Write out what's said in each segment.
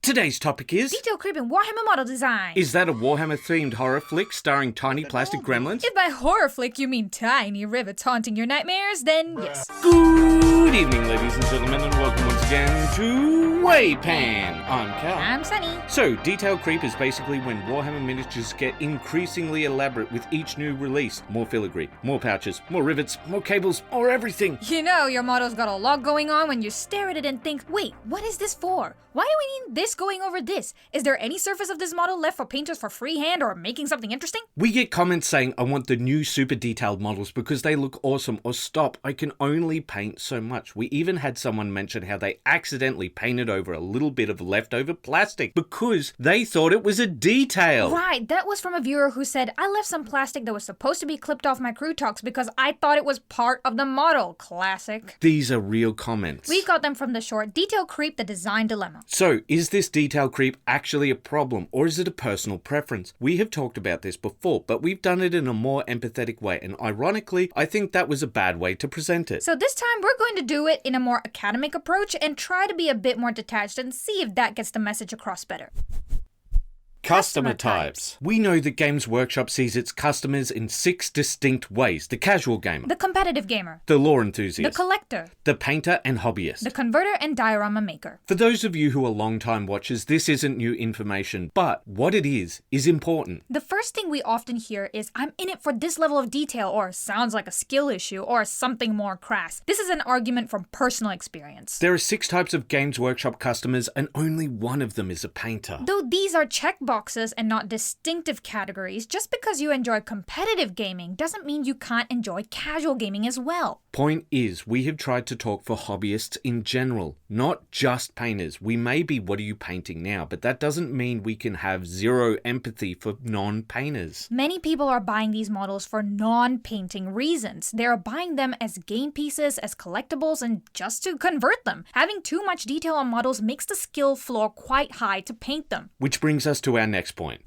Today's topic is... Detail creep in Warhammer model design. Is that a Warhammer-themed horror flick starring tiny plastic gremlins? If by horror flick you mean tiny rivets haunting your nightmares, then yes. Good evening, ladies and gentlemen, and welcome once again to Waypan. I'm Cal. I'm Sunny. So, detail creep is basically when Warhammer miniatures get increasingly elaborate with each new release. More filigree, more pouches, more rivets, more cables, more everything. You know your model's got a lot going on when you stare at it and think, wait, what is this for? Why do we need this going over this? Is there any surface of this model left for painters for freehand or making something interesting? We get comments saying, I want the new super detailed models because they look awesome, or stop, I can only paint so much. We even had someone mention how they accidentally painted over a little bit of leftover plastic because they thought it was a detail. Right, that was from a viewer who said, I left some plastic that was supposed to be clipped off my crew talks because I thought it was part of the model. Classic. These are real comments. We got them from the short Detail Creep, the Design Dilemma. So, is this detail creep actually a problem, or is it a personal preference? We have talked about this before, but we've done it in a more empathetic way, and ironically, I think that was a bad way to present it. So this time we're going to do it in a more academic approach and try to be a bit more detached and see if that gets the message across better. Customer types. We know that Games Workshop sees its customers in 6 distinct ways. The casual gamer, The competitive gamer, the lore the enthusiast, collector, the painter and hobbyist. the converter and diorama maker. For those of you who are long-time watchers, this isn't new information, but what it is important. The first thing we often hear is, I'm in it for this level of detail, or sounds like a skill issue, or something more crass. This is an argument from personal experience. There are 6 types of Games Workshop customers, and only one of them is a painter. Though these are checkboxes and not distinctive categories, just because you enjoy competitive gaming doesn't mean you can't enjoy casual gaming as well. Point is, we have tried to talk for hobbyists in general, not just painters. We may be, what are you painting now? But that doesn't mean we can have zero empathy for non-painters. Many people are buying these models for non-painting reasons. They are buying them as game pieces, as collectibles, and just to convert them. Having too much detail on models makes the skill floor quite high to paint them. Which brings us to our next point.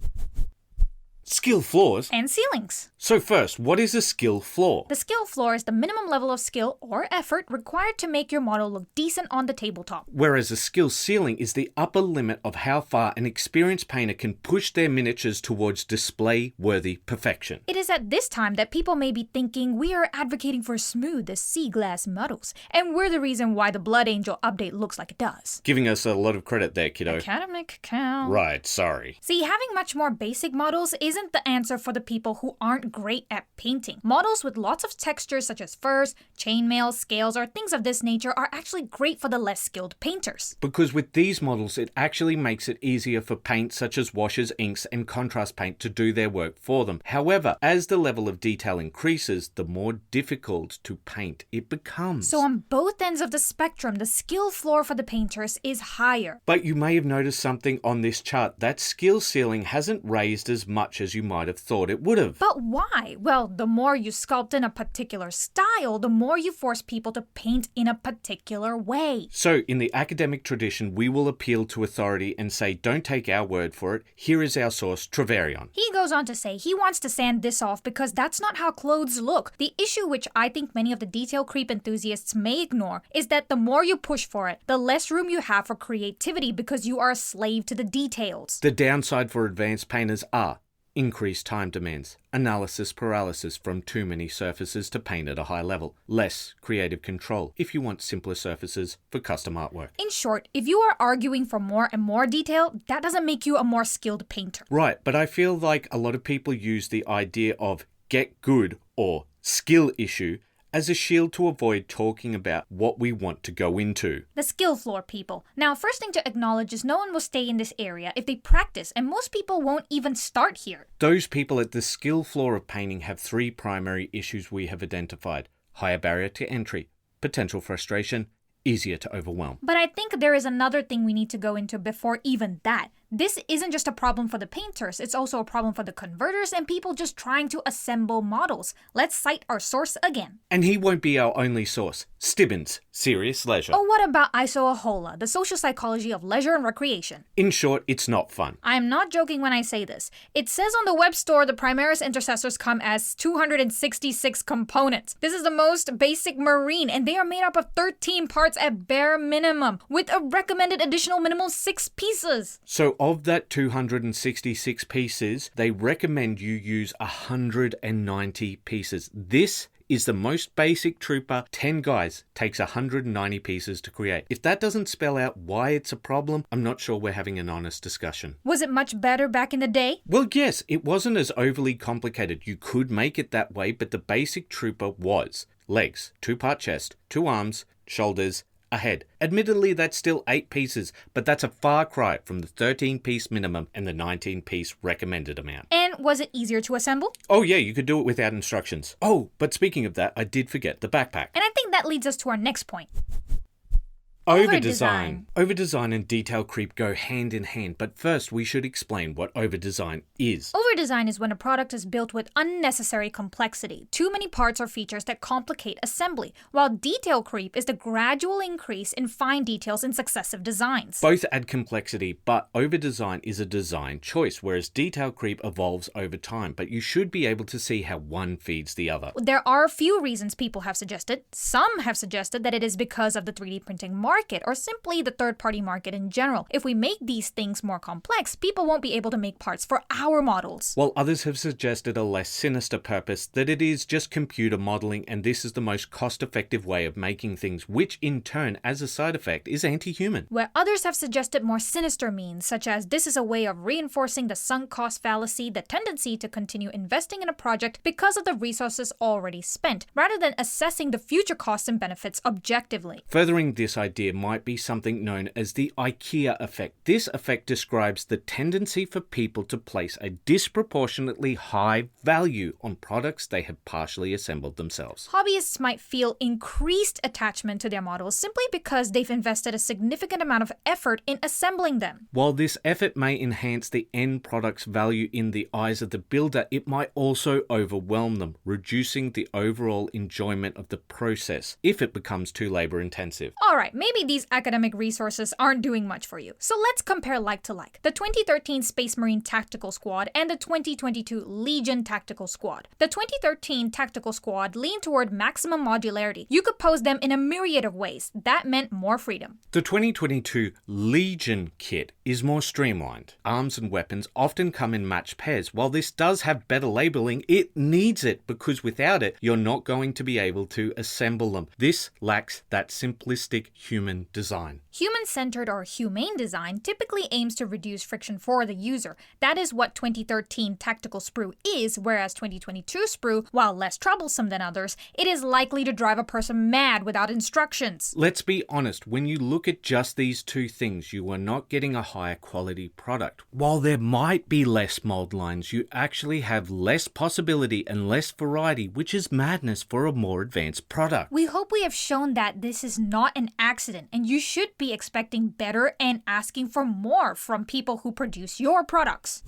Skill floors. And ceilings. So first, what is a skill floor? The skill floor is the minimum level of skill or effort required to make your model look decent on the tabletop. Whereas a skill ceiling is the upper limit of how far an experienced painter can push their miniatures towards display-worthy perfection. It is at this time that people may be thinking we are advocating for smooth as sea glass models, and we're the reason why the Blood Angel update looks like it does. Giving us a lot of credit there, kiddo. Academic count. Right, sorry. See, having much more basic models isn't the answer for the people who aren't great at painting. Models with lots of textures such as furs, chainmail, scales, or things of this nature are actually great for the less skilled painters. Because with these models, it actually makes it easier for paints such as washes, inks, and contrast paint to do their work for them. However, as the level of detail increases, the more difficult to paint it becomes. So on both ends of the spectrum, the skill floor for the painters is higher. But you may have noticed something on this chart. That skill ceiling hasn't raised as much as you might have thought it would have. But why? Well, the more you sculpt in a particular style, the more you force people to paint in a particular way. So, in the academic tradition, we will appeal to authority and say, don't take our word for it. Here is our source, Trevelyan. He goes on to say he wants to sand this off because that's not how clothes look. The issue, which I think many of the detail creep enthusiasts may ignore, is that the more you push for it, the less room you have for creativity because you are a slave to the details. The downside for advanced painters are increased time demands, analysis paralysis from too many surfaces to paint at a high level, less creative control if you want simpler surfaces for custom artwork. In short, if you are arguing for more and more detail, that doesn't make you a more skilled painter. Right, but I feel like a lot of people use the idea of get good or skill issue as a shield to avoid talking about what we want to go into. The skill floor people. Now, first thing to acknowledge is no one will stay in this area if they practice, and most people won't even start here. Those people at the skill floor of painting have 3 primary issues we have identified. Higher barrier to entry, potential frustration, easier to overwhelm. But I think there is another thing we need to go into before even that. This isn't just a problem for the painters, it's also a problem for the converters and people just trying to assemble models. Let's cite our source again. And he won't be our only source. Stebbins, Serious Leisure. Oh, what about Iso-Ahola, the social psychology of leisure and recreation? In short, it's not fun. I'm not joking when I say this. It says on the web store the Primaris intercessors come as 266 components. This is the most basic marine, and they are made up of 13 parts at bare minimum, with a recommended additional minimum 6 pieces. So of that 266 pieces, they recommend you use 190 pieces. This is the most basic trooper. 10 guys takes 190 pieces to create. If that doesn't spell out why it's a problem, I'm not sure we're having an honest discussion. Was it much better back in the day? Well, yes, it wasn't as overly complicated. You could make it that way, but the basic trooper was legs, 2-part chest, 2 arms, shoulders, a head. Admittedly, that's still 8 pieces, but that's a far cry from the 13-piece minimum and the 19-piece recommended amount. And was it easier to assemble? Oh yeah, you could do it without instructions. Oh, but speaking of that, I did forget the backpack. And I think that leads us to our next point. Overdesign. Overdesign and detail creep go hand in hand, but first we should explain what overdesign is. Overdesign is when a product is built with unnecessary complexity, too many parts or features that complicate assembly, while detail creep is the gradual increase in fine details in successive designs. Both add complexity, but overdesign is a design choice, whereas detail creep evolves over time, but you should be able to see how one feeds the other. There are a few reasons people have suggested. Some have suggested that it is because of the 3D printing market, or simply the third-party market in general. If we make these things more complex, people won't be able to make parts for our models. While others have suggested a less sinister purpose, that it is just computer modeling and this is the most cost-effective way of making things, which in turn, as a side effect, is anti-human. Where others have suggested more sinister means, such as this is a way of reinforcing the sunk cost fallacy, the tendency to continue investing in a project because of the resources already spent, rather than assessing the future costs and benefits objectively. Furthering this idea might be something known as the IKEA effect. This effect describes the tendency for people to place a disproportionately high value on products they have partially assembled themselves. Hobbyists might feel increased attachment to their models simply because they've invested a significant amount of effort in assembling them. While this effort may enhance the end product's value in the eyes of the builder, it might also overwhelm them, reducing the overall enjoyment of the process if it becomes too labor intensive. Alright, maybe these academic resources aren't doing much for you. So let's compare like to like. The 2013 Space Marine Tactical Squad and the 2022 Legion Tactical Squad. The 2013 Tactical Squad leaned toward maximum modularity. You could pose them in a myriad of ways. That meant more freedom. The 2022 Legion kit is more streamlined. Arms and weapons often come in matched pairs. While this does have better labeling, it needs it because without it, you're not going to be able to assemble them. This lacks that simplistic human design. Human-centered or humane design typically aims to reduce friction for the user. That is what 2013 Tactical Sprue is, whereas 2022 Sprue, while less troublesome than others, it is likely to drive a person mad without instructions. Let's be honest, when you look at just these two things, you are not getting a higher quality product. While there might be less mold lines, you actually have less possibility and less variety, which is madness for a more advanced product. We hope we have shown that this is not an accident, and you should be expecting better and asking for more from people who produce your products.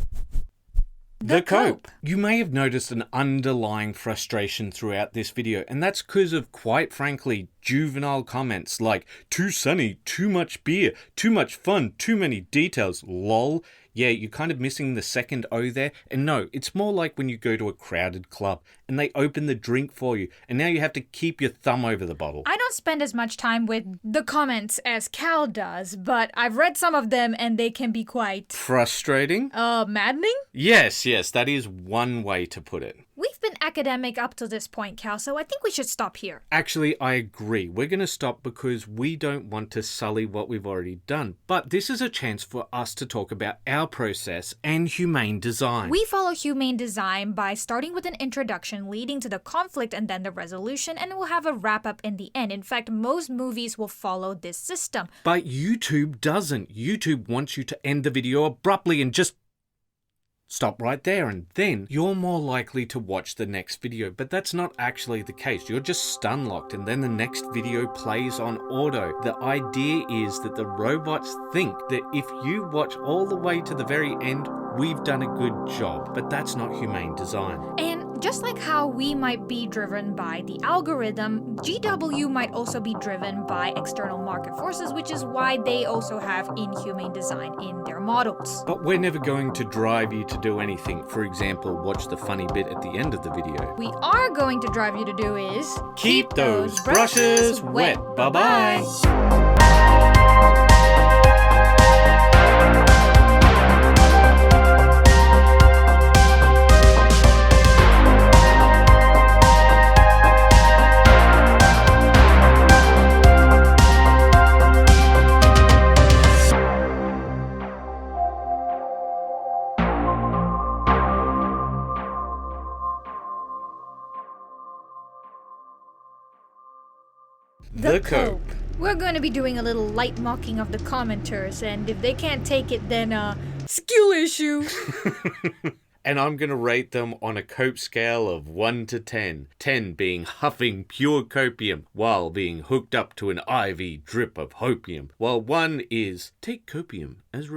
The cope. You may have noticed an underlying frustration throughout this video, and that's because of, quite frankly, juvenile comments like, too sunny, too much beer, too much fun, too many details, lol. Yeah, you're kind of missing the second O there. And no, it's more like when you go to a crowded club and they open the drink for you and now you have to keep your thumb over the bottle. I don't spend as much time with the comments as Cal does, but I've read some of them and they can be quite... frustrating? Maddening? Yes, that is one way to put it. We've been academic up to this point, Cal, so I think we should stop here. Actually, I agree. We're going to stop because we don't want to sully what we've already done. But this is a chance for us to talk about our process and humane design. We follow humane design by starting with an introduction leading to the conflict and then the resolution, and we'll have a wrap-up in the end. In fact, most movies will follow this system. But YouTube doesn't. YouTube wants you to end the video abruptly and just stop right there, and then you're more likely to watch the next video. But that's not actually the case. You're just stun locked, and then the next video plays on auto. The idea is that the robots think that if you watch all the way to the very end, we've done a good job. But that's not humane design. And just like how we might be driven by the algorithm, GW might also be driven by external market forces, which is why they also have inhumane design in their models. But we're never going to drive you to do anything. For example, watch the funny bit at the end of the video. We are going to drive you to do is keep those brushes wet. Bye-bye. The Cope. We're going to be doing a little light mocking of the commenters, and if they can't take it, then skill issue. And I'm going to rate them on a cope scale of 1 to 10. 10 being huffing pure copium, while being hooked up to an IV drip of hopium. While 1 is take copium as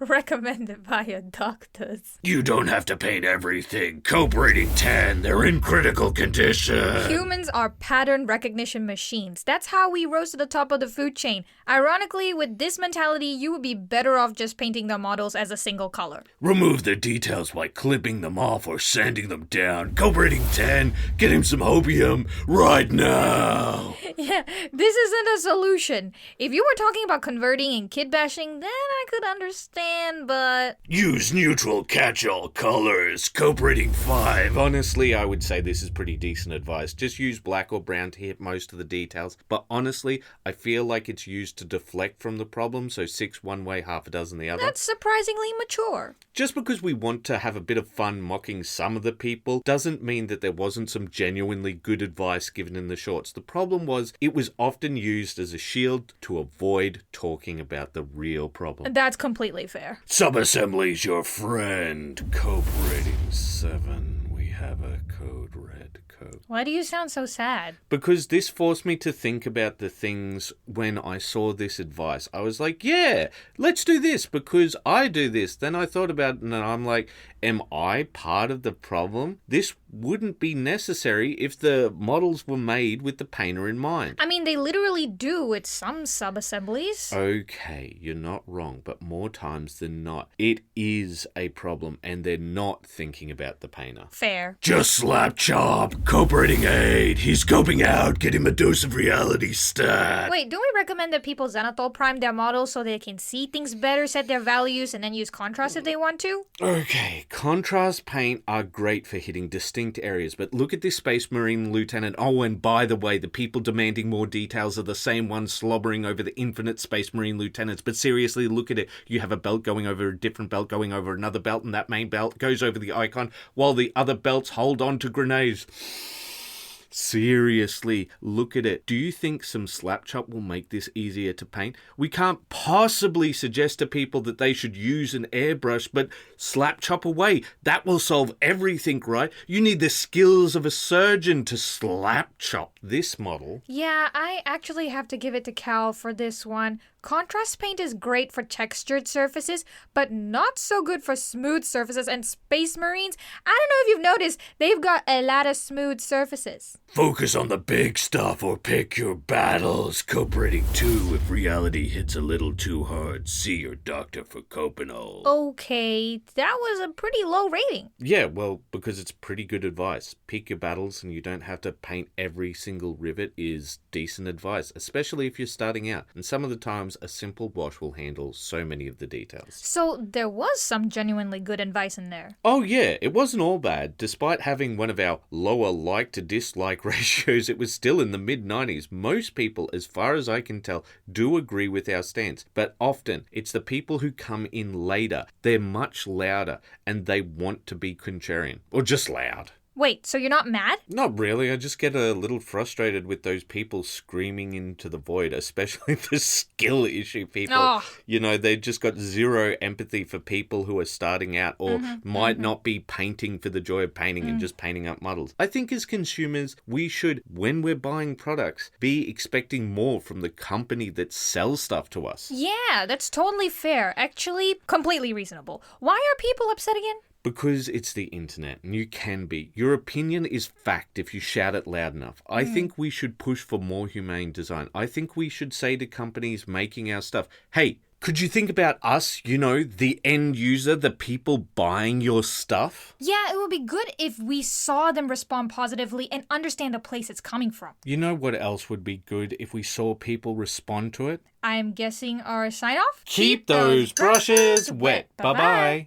recommended by your doctors. You don't have to paint everything. Cope rating 10. They're in critical condition. Humans are pattern recognition machines. That's how we rose to the top of the food chain. Ironically, with this mentality, you would be better off just painting the models as a single color. Remove the details by clipping them off or sanding them down. Cope rating 10. Get him some hopium right now. Yeah, this isn't a solution. If you were talking about converting and kid bashing, then I could understand, but... Use neutral catch-all colors. Cope rating 5. Honestly, I would say this is pretty decent advice. Just use black or brown to hit most of the details. But honestly, I feel like it's used to deflect from the problem, so 6 one way, half a dozen the other. That's surprisingly mature. Just because we want to have a bit of fun mocking some of the people doesn't mean that there wasn't some genuinely good advice given in the shorts. The problem was it was often used as a shield to avoid talking about the real problem. That's completely fair. Subassembly's your friend. Cope rating 7. We have a code red cope. Why do you sound so sad? Because this forced me to think about the things when I saw this advice. I was like, yeah, let's do this because I do this. Then I thought about it and I'm like, am I part of the problem? This wouldn't be necessary if the models were made with the painter in mind. I mean, they literally do with some sub-assemblies. Okay, you're not wrong, but more times than not, it is a problem and they're not thinking about the painter. Fair. Just slap chop. Cope rating 8. He's coping out. Get him a dose of reality stat. Wait, don't we recommend that people Xanatol prime their models so they can see things better, set their values, and then use contrast if they want to? Okay, contrast paint are great for hitting distinct areas, but look at this Space Marine Lieutenant. Oh, and by the way, the people demanding more details are the same ones slobbering over the infinite Space Marine Lieutenants. But seriously, look at it. You have a belt going over a different belt going over another belt, and that main belt goes over the icon while the other belts hold on to grenades. Seriously, look at it. Do you think some slap chop will make this easier to paint? We can't possibly suggest to people that they should use an airbrush, but slap chop away. That will solve everything, right? You need the skills of a surgeon to slap chop this model. Yeah, I actually have to give it to Cal for this one. Contrast paint is great for textured surfaces, but not so good for smooth surfaces, and Space Marines, I don't know if you've noticed, they've got a lot of smooth surfaces. Focus on the big stuff or pick your battles. Cope rating 2. If reality hits a little too hard, see your doctor for Copenol. Okay, that was a pretty low rating. Yeah, well, because it's pretty good advice. Pick your battles and you don't have to paint every single rivet is decent advice, especially if you're starting out. And some of the times a simple wash will handle so many of the details. So there was some genuinely good advice in there. Oh yeah, it wasn't all bad. Despite having one of our lower like to dislike ratios, it was still in the mid-90s. Most people, as far as I can tell, do agree with our stance. But often, it's the people who come in later. They're much louder and they want to be contrarian. Or just loud. Wait, so you're not mad? Not really. I just get a little frustrated with those people screaming into the void, especially the skill issue people. Oh. You know, they just got zero empathy for people who are starting out or might not be painting for the joy of painting and just painting up models. I think as consumers, we should, when we're buying products, be expecting more from the company that sells stuff to us. Yeah, that's totally fair. Actually, completely reasonable. Why are people upset again? Because it's the internet, and you can be. Your opinion is fact if you shout it loud enough. I think we should push for more humane design. I think we should say to companies making our stuff, hey, could you think about us, you know, the end user, the people buying your stuff? Yeah, it would be good if we saw them respond positively and understand the place it's coming from. You know what else would be good if we saw people respond to it? I'm guessing our sign off? Keep those brushes wet. Bye-bye.